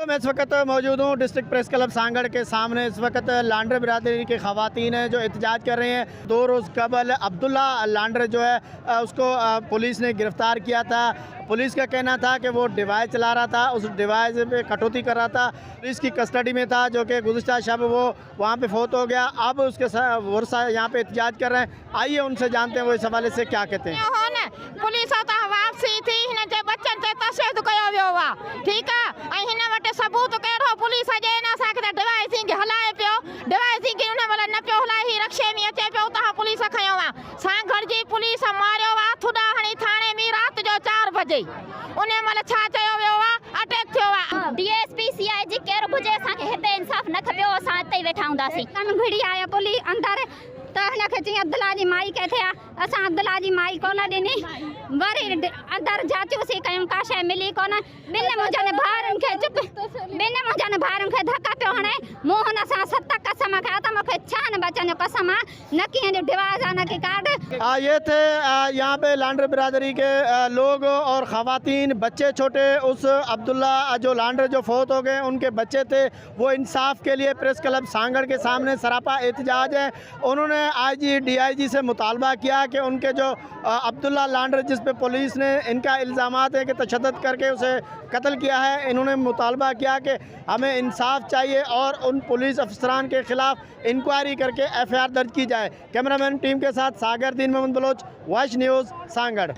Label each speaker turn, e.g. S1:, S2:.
S1: मैं इस वक्त मौजूद हूँ डिस्ट्रिक्ट प्रेस क्लब सांगड़ के सामने। इस वक्त लांडर बिरादरी की ख़वातीन हैं जो एहतजाज कर रही हैं। 2 रोज़ कबल अब्दुल्ला लांडर जो है उसको पुलिस ने गिरफ़्तार किया था। पुलिस का कहना था कि वो डिवाइस चला रहा था, उस डिवाइस पे कटौती कर रहा था, पुलिस की कस्टडी में था, जो कि गुज़िश्ता शब वो वहाँ पे फोत हो गया। अब उसके वर्षा यहाँ पे एहतजाज कर रहे हैं। आइए उनसे जानते हैं वो इस हवाले से क्या कहते हैं।
S2: पुलिस वापसी थी बच्चन से तशद कयो वियो हुआ, ठीक है। हिन वटि सबूत कहिड़ो पुलिस जे न असांखे डिवाइसिंग हलाए पियो, डिवाइसिंग खे उन महिल न पियो हलाए, ही रक्शे में अचे पियो, तव्हां पुलिस खयो हुआ। सांगड़ जी पुलिस मारियो हुआ थुॾा हणी थाणे में रात जो 4 बजे। उन महिल छा चयो वियो हुआ, अटैक थियो हुआ।
S3: डीएसपी सीआईजी केरु हुजे, असांखे हिते इंसाफ़ न खपियो, असां हिते ई वेठा हूंदासीं। घिड़ी आया पुलिस अंदर त हिनखे चई अब्दुल्ला जी माई किथे आहे, असां अब्दुल्ला जी माई कोन ॾिनी। वरी अंदर जांचूसीं कयूं, का शइ मिली कोन। ॿिनि मुंहिंजनि भाउरनि खे धका पियो हणे। मूं हुन सां 7 कसम खाया त मूंखे 6 बचनि जो कसम आहे, न की डिवाइस आहे न की कार्ड।
S1: ये थे यहाँ पे लांडर बिरादरी के लोग और ख़वातीन, बच्चे छोटे। उस अब्दुल्ला जो लांडर जो फोत हो गए उनके बच्चे थे, वो इंसाफ के लिए प्रेस क्लब सांगड़ के सामने सरापा एहतजाज है। उन्होंने आईजी डीआईजी से मुतालबा किया कि उनके जो अब्दुल्ला लांडर जिस पे पुलिस ने इनका इल्ज़ामात है कि तशद्दुद करके उसे कत्ल किया है, इन्होंने मुतालबा किया कि हमें इंसाफ चाहिए और उन पुलिस अफसरान के ख़िलाफ़ इंक्वायरी करके FIR दर्ज की जाए। कैमरामैन टीम के साथ सागर दीन मोहम्मद बलोच, वॉइस न्यूज़ सांगड़।